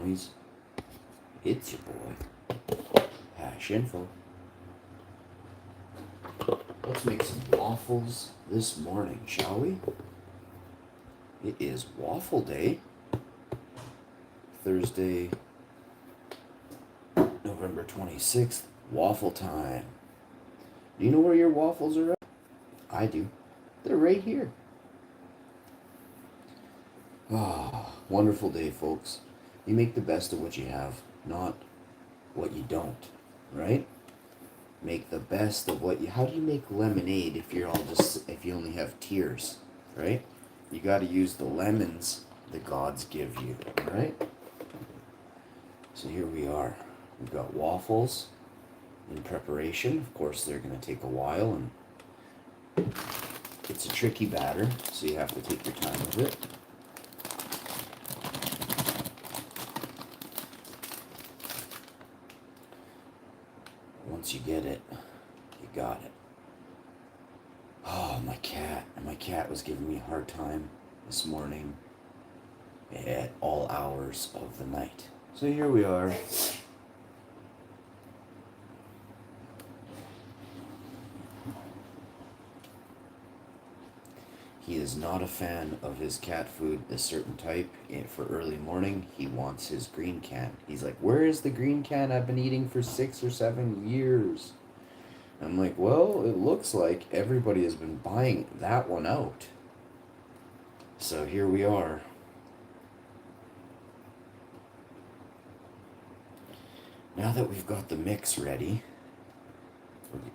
noise. It's your boy, Hash Info. Let's make some waffles this morning, shall we? It is waffle day. Thursday, November 26th, waffle time. Do you know where your waffles are at? I do. They're right here. Ah, wonderful day, folks. You make the best of what you have, not what you don't, right? Make the best of what you... How do you make lemonade if you only have tears, right? You got to use the lemons the gods give you, right? So here we are. We've got waffles in preparation. Of course, they're going to take a while, and it's a tricky batter, so you have to take your time with it. Once you get it, you got it. Oh, my cat was giving me a hard time this morning at all hours of the night. So here we are. He is not a fan of his cat food, a certain type. For early morning, he wants his green can. He's like, where is the green can I've been eating for 6 or 7 years? I'm like, well, it looks like everybody has been buying that one out. So here we are. Now that we've got the mix ready,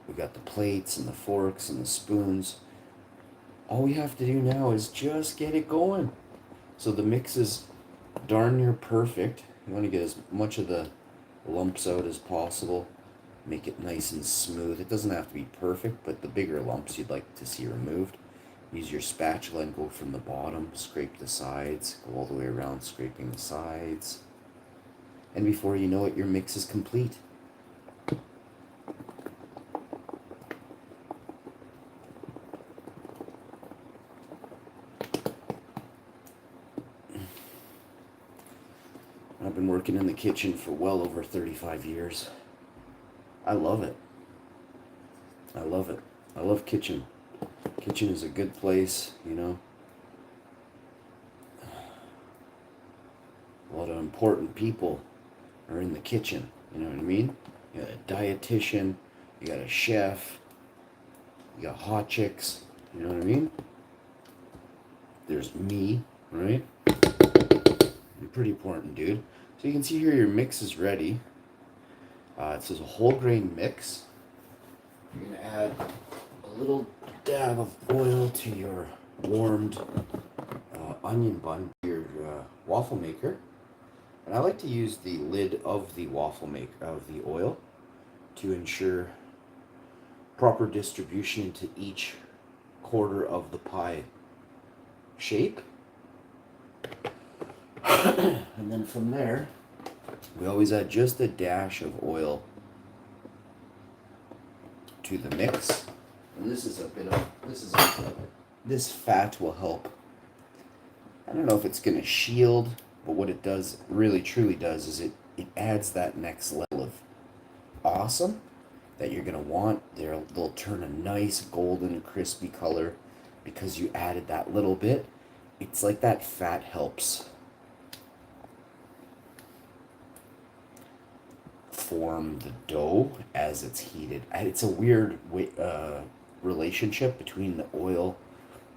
we got the plates and the forks and the spoons. All we have to do now is just get it going. So the mix is darn near perfect. You want to get as much of the lumps out as possible. Make it nice and smooth. It doesn't have to be perfect, but the bigger lumps you'd like to see removed. Use your spatula and go from the bottom, scrape the sides, go all the way around scraping the sides. And before you know it, your mix is complete. I've been working in the kitchen for well over 35 years. I love it. I love it. I love kitchen. Kitchen is a good place, you know. A lot of important people are in the kitchen, you know what I mean? You got a dietitian, you got a chef, you got hot chicks, you know what I mean? There's me, right? I'm pretty important, dude. So you can see here your mix is ready. It says a whole grain mix. You're going to add a little dab of oil to your warmed onion bun, your waffle maker. And I like to use the lid of the waffle maker, of the oil, to ensure proper distribution into each quarter of the pie shape. And then from there, we always add just a dash of oil to the mix. And this fat will help. I don't know if it's going to shield, but what it does, really truly does, is it adds that next level of awesome that you're going to want. They'll turn a nice golden crispy color because you added that little bit. It's like that fat helps form the dough as it's heated. And it's a weird relationship between the oil.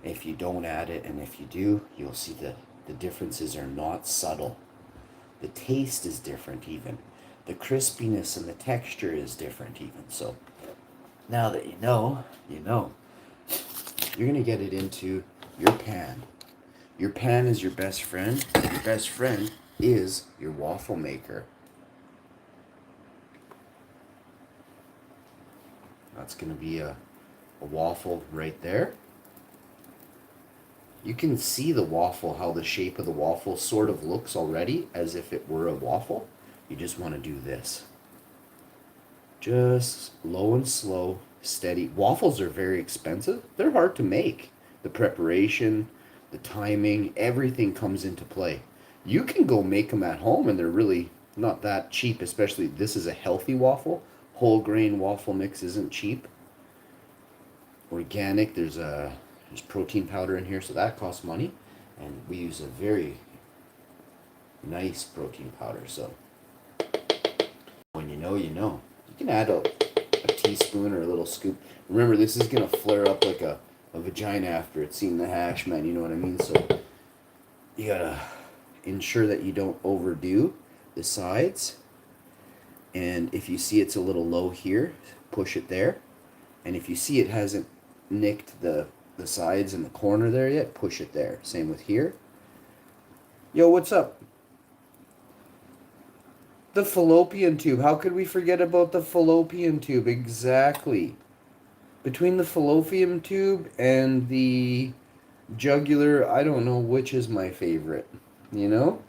If you don't add it and if you do, you'll see the differences are not subtle. The taste is different even. The crispiness and the texture is different even. So now that you know, you're going to get it into your pan. Your pan is your best friend. Your best friend is your waffle maker. That's going to be a waffle right there. You can see the waffle, how the shape of the waffle sort of looks already as if it were a waffle. You just want to do this. Just low and slow, steady. Waffles are very expensive. They're hard to make. The preparation, the timing, everything comes into play. You can go make them at home, and they're really not that cheap, especially this is a healthy waffle. Whole grain waffle mix isn't cheap. Organic, there's protein powder in here, so that costs money. And we use a very nice protein powder, so when you know, you know. You can add a teaspoon or a little scoop. Remember, this is going to flare up like a vagina after it's seen the hash, man, you know what I mean? So you gotta ensure that you don't overdo the sides. And if you see it's a little low here, push it there. And if you see it hasn't nicked the sides and the corner there yet, push it there. Same with here. Yo, what's up? The fallopian tube. How could we forget about the fallopian tube? Exactly. Between the fallopian tube and the jugular, I don't know which is my favorite. You know?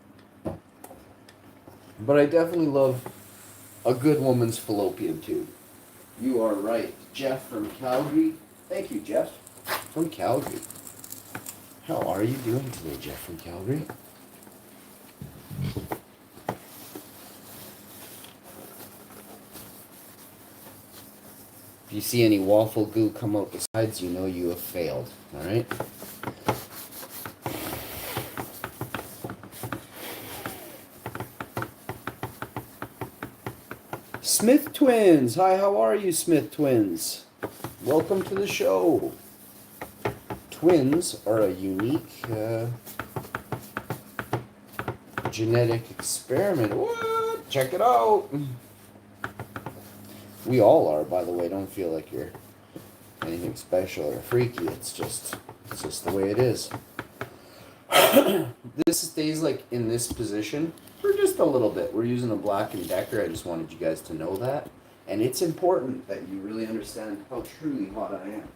But I definitely love a good woman's fallopian tube. You are right. Jeff from Calgary. Thank you, Jeff. From Calgary. How are you doing today, Jeff from Calgary? If you see any waffle goo come out the sides, you know you have failed. Alright? Smith Twins! Hi, how are you, Smith Twins? Welcome to the show. Twins are a unique genetic experiment. What? Check it out! We all are, by the way. Don't feel like you're anything special or freaky. It's just the way it is. This stays like in this position for just a little bit. We're using a Black & Decker. I just wanted you guys to know that. And it's important that you really understand how truly hot I am.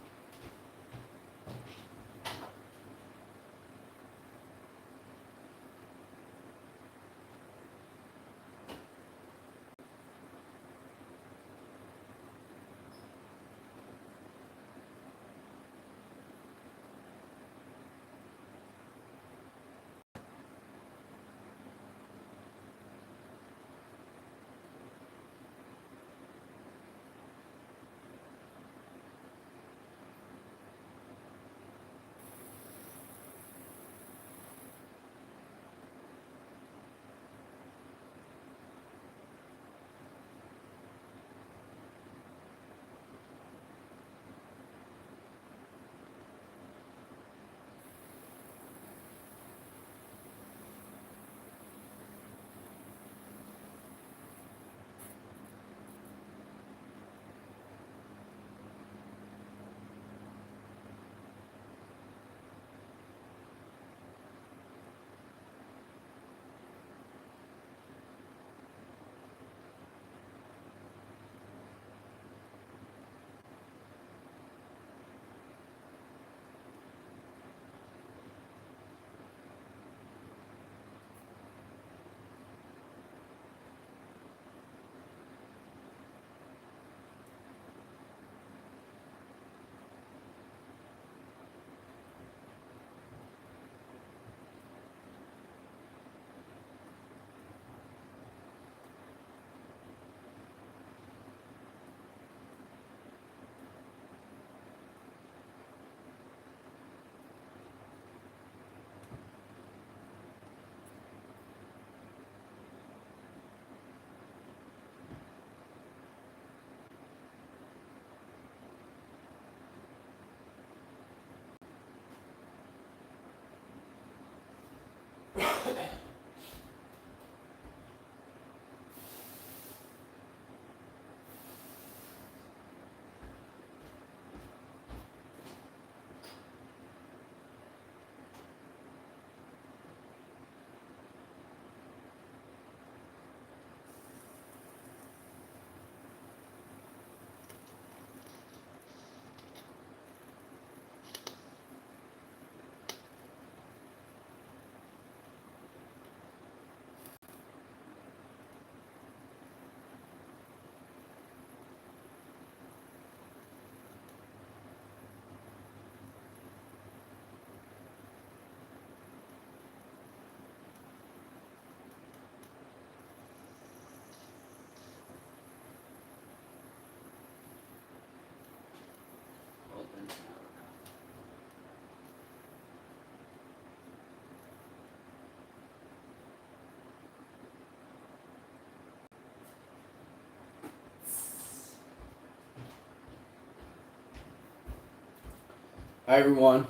Hi everyone.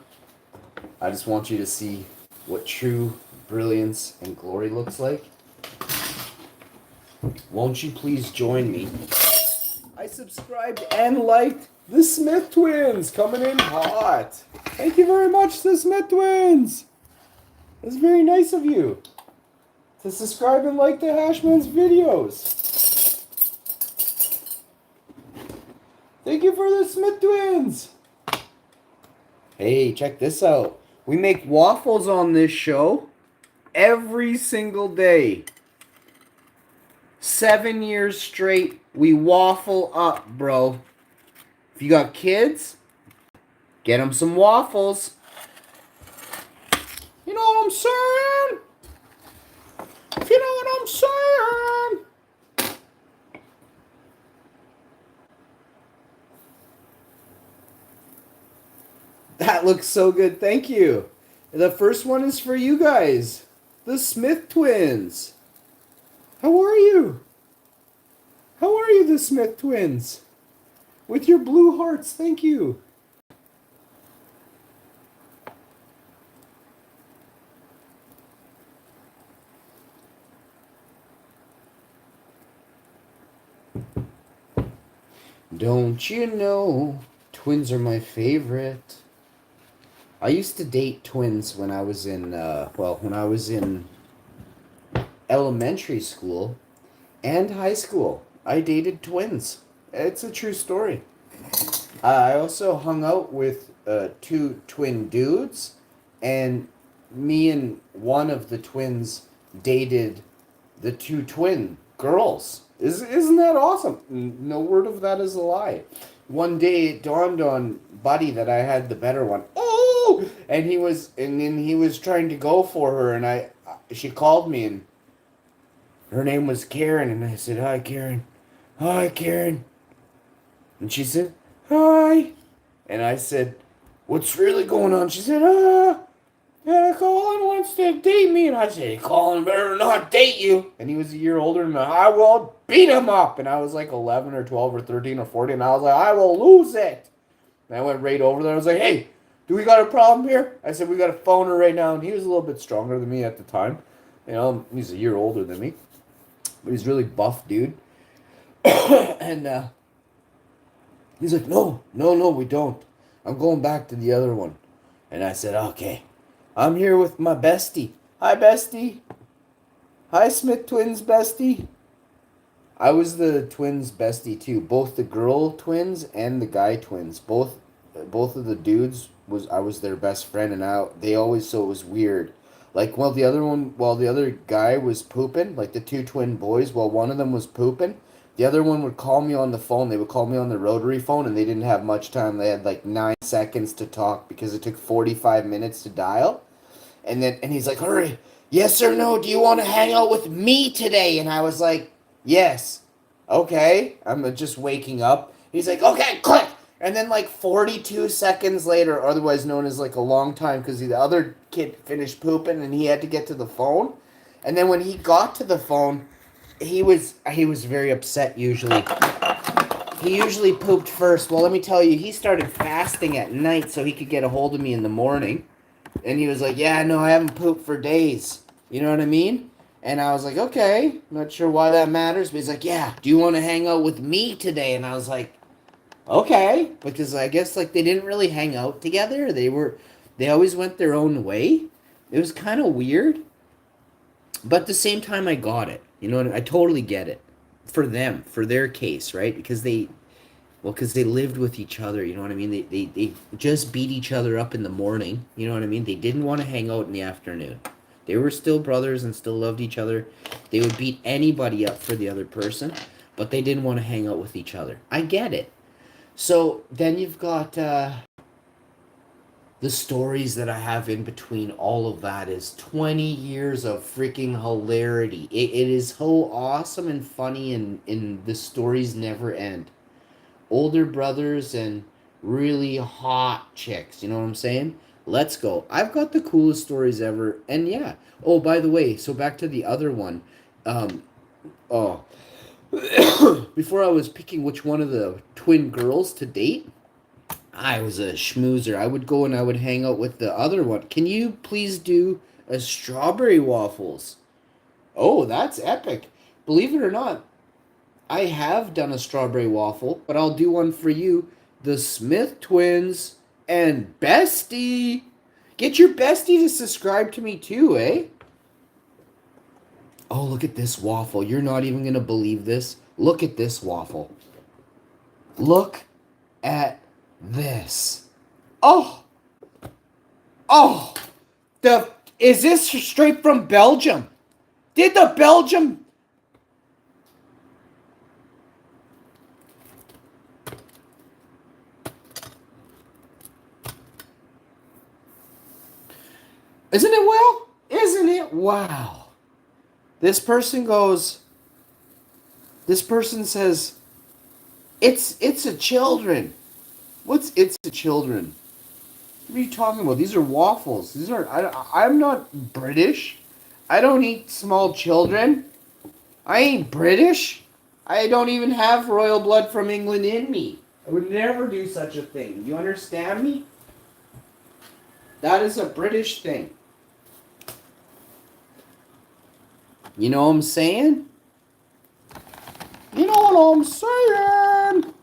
I just want you to see what true brilliance and glory looks like. Won't you please join me? I subscribed and liked the Smith Twins coming in hot. Thank you very much, the Smith Twins. That's very nice of you to subscribe and like the Hashman's videos. Thank you for the Smith Twins. Hey, check this out. We make waffles on this show every single day. 7 years straight, we waffle up, bro. If you got kids, get them some waffles. You know what I'm saying? If you know what I'm saying. That looks so good. Thank you. The first one is for you guys. The Smith Twins. How are you? How are you, the Smith Twins? With your blue hearts. Thank you. Don't you know, twins are my favorite. I used to date twins when I was in, when I was in elementary school and high school. I dated twins. It's a true story. I also hung out with 2 twin dudes, and me and one of the twins dated the 2 twin girls. Isn't that awesome? No word of that is a lie. One day it dawned on Buddy that I had the better one. Oh! And he was trying to go for her, and she called me, and her name was Karen, and I said, "Hi, Karen. Hi, Karen." And she said, "Hi." And I said, "What's really going on?" She said, "Yeah, Colin wants to date me." And I said, "Colin better not date you." And he was a year older than me. "I will beat him up." And I was like 11 or 12 or 13 or 14. And I was like, "I will lose it." And I went right over there. I was like, "Hey, do we got a problem here?" I said, "We got a phoner right now." And he was a little bit stronger than me at the time. You know, he's a year older than me. But he's really buff, dude. And he's like, no, we don't. I'm going back to the other one." And I said, "Okay. I'm here with my bestie." "Hi, bestie." "Hi, Smith Twins bestie." I was the twins bestie too. Both the girl twins and the guy twins. Both of the dudes I was their best friend, and they always, so it was weird. Like while the other guy was pooping, like the 2 twin boys, while one of them was pooping, the other one would call me on the phone. They would call me on the rotary phone, and they didn't have much time. They had like 9 seconds to talk because it took 45 minutes to dial. And he's like, "Hurry, yes or no, do you want to hang out with me today?" And I was like, "Yes." "Okay." I'm just waking up. He's like, "Okay, click." And then like 42 seconds later, otherwise known as like a long time, because the other kid finished pooping and he had to get to the phone. And then when he got to the phone, he was very upset usually. He usually pooped first. Well, let me tell you, he started fasting at night so he could get a hold of me in the morning. And he was like, "Yeah, no, I haven't pooped for days." You know what I mean? And I was like, "Okay, not sure why that matters." But he's like, "Yeah, do you want to hang out with me today?" And I was like, "Okay." Because I guess like they didn't really hang out together. They always went their own way. It was kind of weird. But at the same time, I got it. You know, I totally get it. For them, for their case, right? Because they lived with each other, you know what I mean? They just beat each other up in the morning, you know what I mean? They didn't want to hang out in the afternoon. They were still brothers and still loved each other. They would beat anybody up for the other person, but they didn't want to hang out with each other. I get it. So then you've got the stories that I have in between all of that is 20 years of freaking hilarity. It is so awesome and funny, and the stories never end. Older brothers and really hot chicks, you know what I'm saying? Let's go. I've got the coolest stories ever. And yeah. Oh, by the way, so back to the other one. Oh. Before I was picking which one of the twin girls to date, I was a schmoozer. I would go and I would hang out with the other one. Can you please do a strawberry waffles? Oh, that's epic. Believe it or not, I have done a strawberry waffle, but I'll do one for you. The Smith twins and Bestie. Get your bestie to subscribe to me too, eh? Oh, look at this waffle. You're not even going to believe this. Look at this waffle. Look at this. Oh, oh, is this straight from Belgium? Did the Belgium? Isn't it well? Isn't it wow? This person says, it's a children. What's it's a children? What are you talking about? These are waffles. I'm not British. I don't eat small children. I ain't British. I don't even have royal blood from England in me. I would never do such a thing. You understand me? That is a British thing. You know what I'm saying? You know what I'm saying?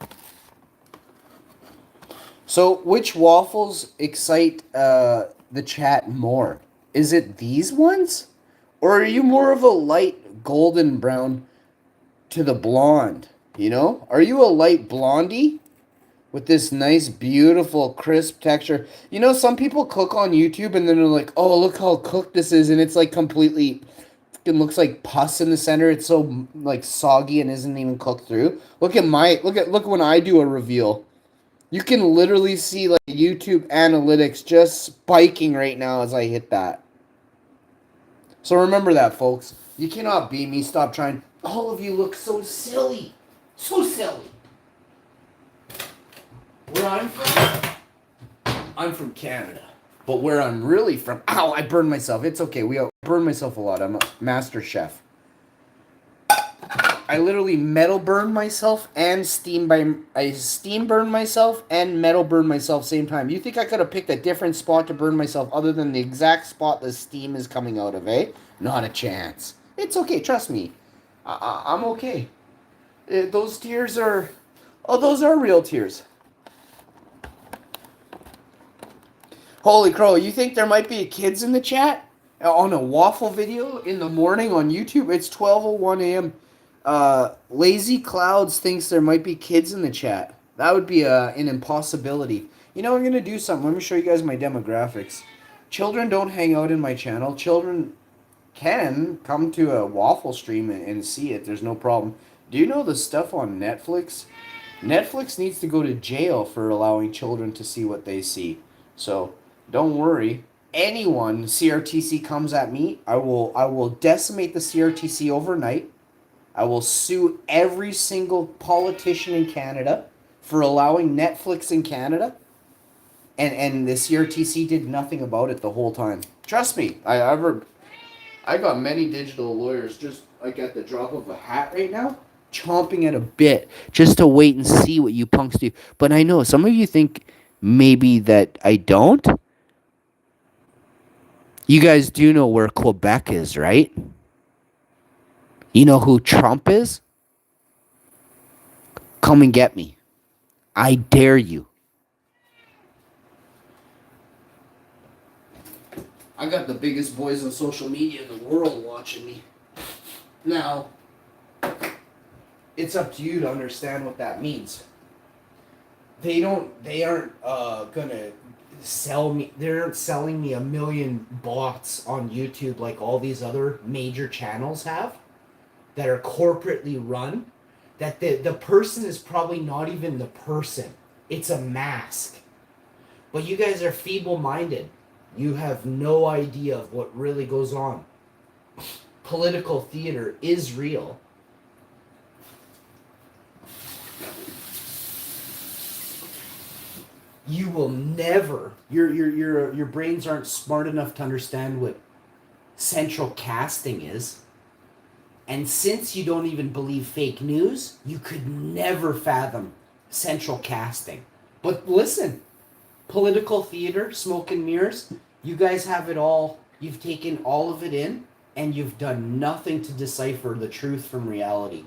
So, which waffles excite the chat more? Is it these ones? Or are you more of a light golden brown to the blonde? You know? Are you a light blondie? With this nice, beautiful, crisp texture. You know, some people cook on YouTube and then they're like, oh, look how cooked this is. And it's like completely... It looks like pus in the center. It's so like soggy and isn't even cooked through. Look when I do a reveal. You can literally see like YouTube analytics just spiking right now as I hit that. So remember that, folks. You cannot beat me. Stop trying. All of you look so silly. So silly. Where I'm from Canada. But where I'm really from... Ow, I burned myself. It's okay. I burn myself a lot. I'm a master chef. I literally metal burn myself and I steam burn myself and metal burn myself same time. You think I could have picked a different spot to burn myself other than the exact spot the steam is coming out of, eh? Not a chance. It's okay. Trust me. I'm okay. Those tears are... Oh, those are real tears. Holy crow, you think there might be kids in the chat? On a waffle video in the morning on YouTube? It's 12:01 a.m. Lazy Clouds thinks there might be kids in the chat. That would be an impossibility. You know, I'm going to do something. Let me show you guys my demographics. Children don't hang out in my channel. Children can come to a waffle stream and see it. There's no problem. Do you know the stuff on Netflix? Netflix needs to go to jail for allowing children to see what they see. So... don't worry. Anyone CRTC comes at me, I will decimate the CRTC overnight. I will sue every single politician in Canada for allowing Netflix in Canada. And the CRTC did nothing about it the whole time. Trust me. I got many digital lawyers just like at the drop of a hat right now, chomping at a bit just to wait and see what you punks do. But I know some of you think maybe that I don't. You guys do know where Quebec is, right? You know who Trump is? Come and get me. I dare you. I got the biggest boys on social media in the world watching me. Now, it's up to you to understand what that means. They aren't gonna sell me. They aren't selling me 1 million bots on YouTube like all these other major channels have that are corporately run. That the person is probably not even the person. It's a mask. But you guys are feeble-minded. You have no idea of what really goes on. Political theater is real. You will never, your brains aren't smart enough to understand what central casting is. And since you don't even believe fake news, you could never fathom central casting. But listen, political theater, smoke and mirrors. You guys have it all. You've taken all of it in, and you've done nothing to decipher the truth from reality.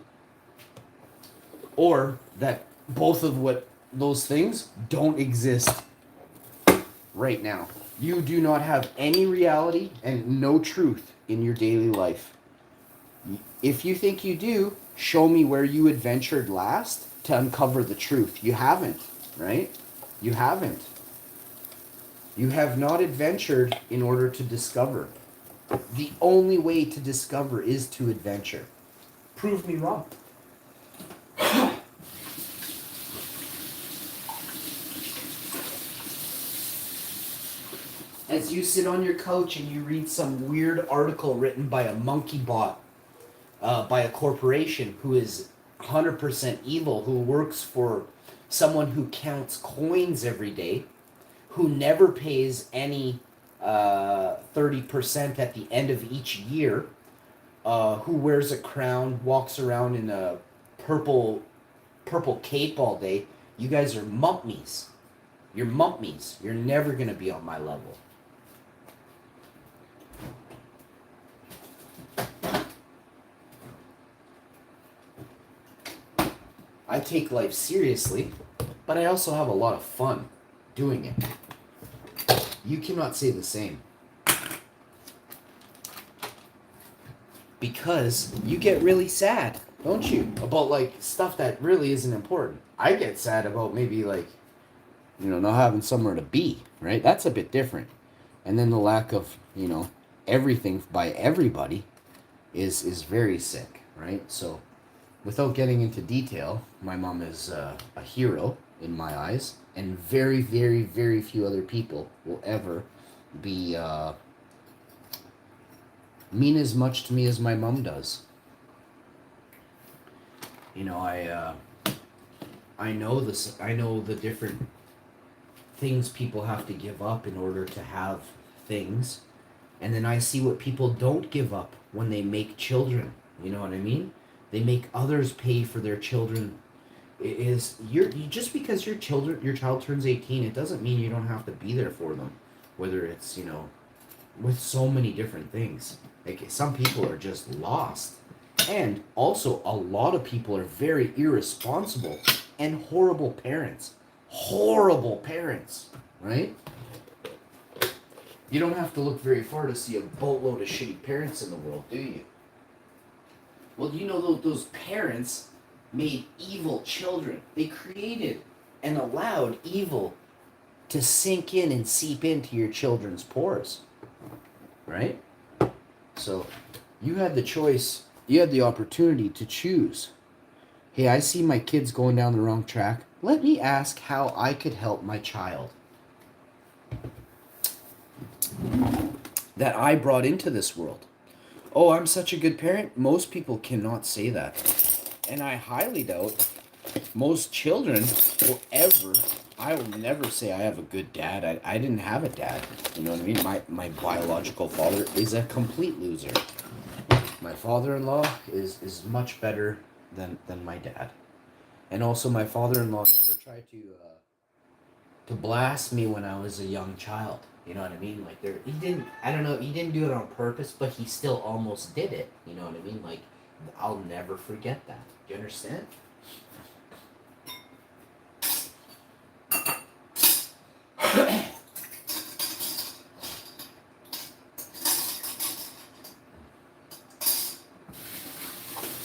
Or that both of what those things don't exist right now. You do not have any reality and no truth in your daily life. If you think you do, show me where you adventured last to uncover the truth. You haven't, right? You haven't. You have not adventured in order to discover. The only way to discover is to adventure. Prove me wrong. As you sit on your couch and you read some weird article written by a monkey bot, by a corporation who is 100% evil, who works for someone who counts coins every day, who never pays any 30% at the end of each year, who wears a crown, walks around in a purple cape all day. You guys are mummies. You're mummies. You're never going to be on my level. I take life seriously, but I also have a lot of fun doing it. You cannot say the same. Because you get really sad, don't you? About like stuff that really isn't important. I get sad about maybe like, not having somewhere to be, right? That's a bit different. And then the lack of, everything by everybody is very sick, right? So without getting into detail, my mom is a hero in my eyes, and very, very, very few other people will ever be mean as much to me as my mom does. I know this. I know the different things people have to give up in order to have things, and then I see what people don't give up when they make children. You know what I mean? They make others pay for their children. Just because your child turns 18, it doesn't mean you don't have to be there for them. Whether it's with so many different things. Like some people are just lost, and also a lot of people are very irresponsible and horrible parents. Horrible parents, right? You don't have to look very far to see a boatload of shitty parents in the world, do you? Well, those parents made evil children. They created and allowed evil to sink in and seep into your children's pores. Right? So, you had the choice, you had the opportunity to choose. Hey, I see my kid's going down the wrong track. Let me ask how I could help my child that I brought into this world. Oh, I'm such a good parent. Most people cannot say that. And I highly doubt most children will ever, I will never say I have a good dad. I didn't have a dad. You know what I mean? My biological father is a complete loser. My father-in-law is much better than my dad. And also my father-in-law never tried to blast me when I was a young child. You know what I mean? Like he didn't do it on purpose, but he still almost did it. You know what I mean? Like I'll never forget that. Do you understand?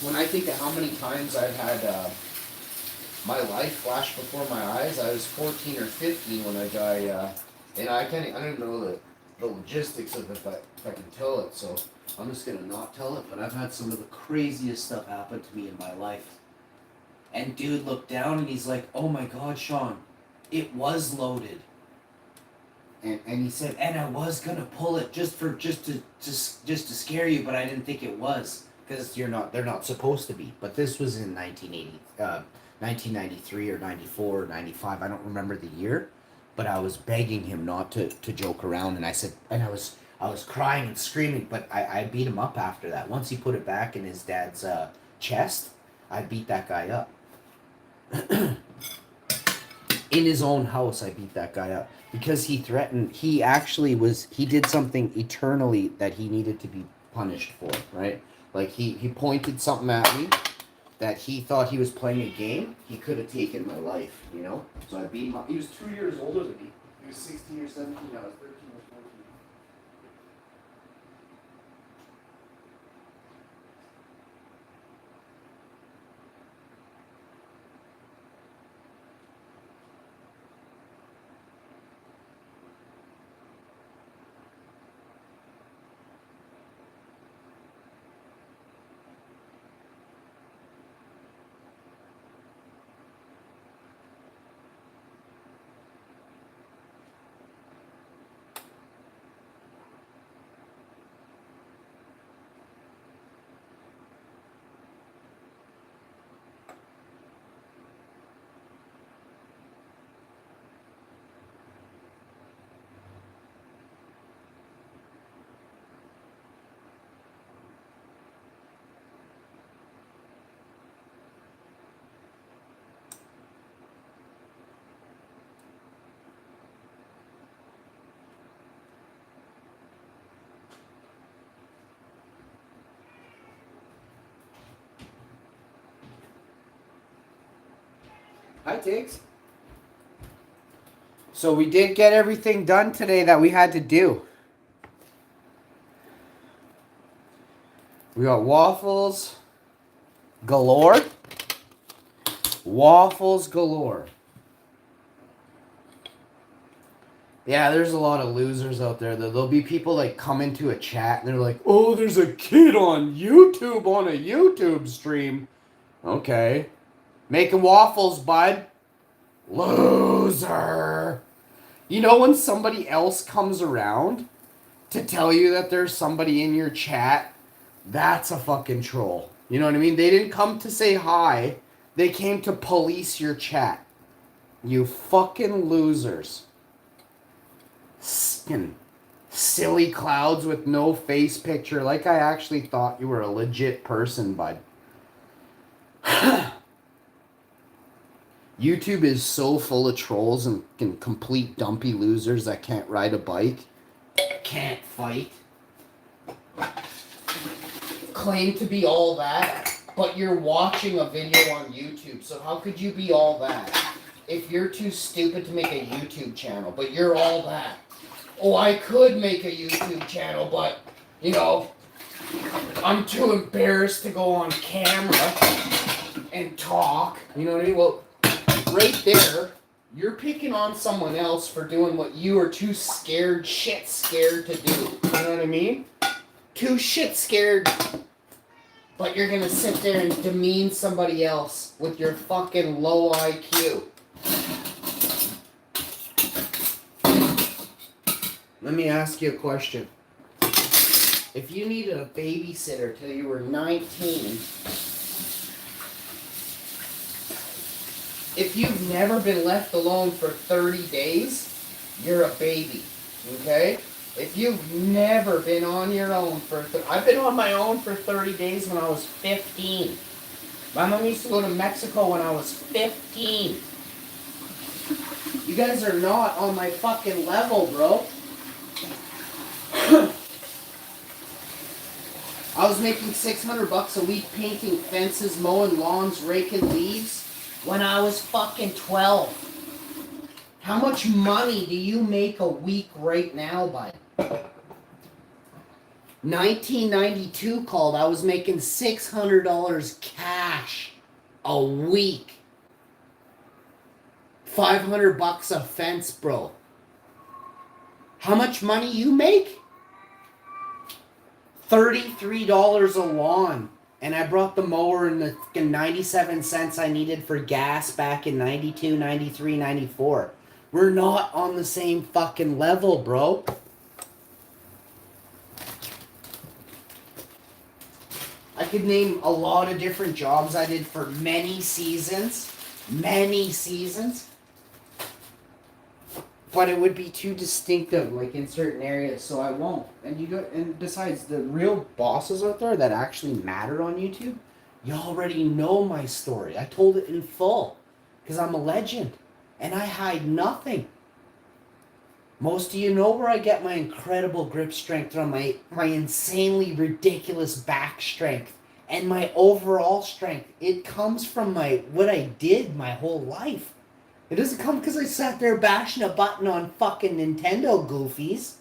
When I think of how many times I've had my life flash before my eyes, I was 14 or 15 when I died, and I don't know the logistics of it, if I can tell it, so I'm just gonna not tell it. But I've had some of the craziest stuff happen to me in my life. And dude looked down and he's like, "Oh my God, Sean, it was loaded." And he said, "And I was gonna pull it just to scare you, but I didn't think it was, because they're not supposed to be." But this was in 1993 or 94 or 95. I don't remember the year, but I was begging him not to joke around, and I said, and I was crying and screaming, but I beat him up after that. Once he put it back in his dad's chest, I beat that guy up. In his own house, I beat that guy up. Because he threatened, he did something eternally that he needed to be punished for, right? Like, he pointed something at me that he thought he was playing a game. He could have taken my life, you know? So I beat him up. He was 2 years older than me. He was 16 or 17, I was 13 or 14. Hi, Tiggs. So we did get everything done today that we had to do. We got waffles galore. Waffles galore. Yeah, there's a lot of losers out there. There'll be people like come into a chat and they're like, oh, there's a kid on YouTube on a YouTube stream. Okay. Making waffles, bud. Loser. You know when somebody else comes around to tell you that there's somebody in your chat, that's a fucking troll. You know what I mean? They didn't come to say hi. They came to police your chat. You fucking losers. Silly clouds with no face picture. Like I actually thought you were a legit person, bud. YouTube is so full of trolls and complete dumpy losers that can't ride a bike, can't fight, claim to be all that, but you're watching a video on YouTube, so how could you be all that if you're too stupid to make a YouTube channel, but you're all that? Oh, I could make a YouTube channel, but, you know, I'm too embarrassed to go on camera and talk. You know what I mean? Well, right there, you're picking on someone else for doing what you are too scared to do. You know what I mean? Too shit scared, but you're gonna sit there and demean somebody else with your fucking low IQ. Let me ask you a question. If you needed a babysitter till you were 19, if you've never been left alone for 30 days, you're a baby, okay? If you've never been on your own I've been on my own for 30 days when I was 15. My mom used to go to Mexico when I was 15. You guys are not on my fucking level, bro. I was making $600 a week painting fences, mowing lawns, raking leaves when I was fucking 12. How much money do you make a week right now, bud? 1992 called. I was making $600 cash a week. $500 a fence, bro. How much money you make? $33 a lawn. And I brought the mower and the 97 cents I needed for gas back in 92, 93, 94. We're not on the same fucking level, bro. I could name a lot of different jobs I did for many seasons. Many seasons. But it would be too distinctive, like in certain areas, so I won't. And besides, the real bosses out there that actually matter on YouTube, you already know my story. I told it in full, because I'm a legend. You know what I mean? Like, I don't need to tell you. And I hide nothing. Most of you know where I get my incredible grip strength from, my insanely ridiculous back strength, and my overall strength. It comes from what I did my whole life. It doesn't come because I sat there bashing a button on fucking Nintendo goofies.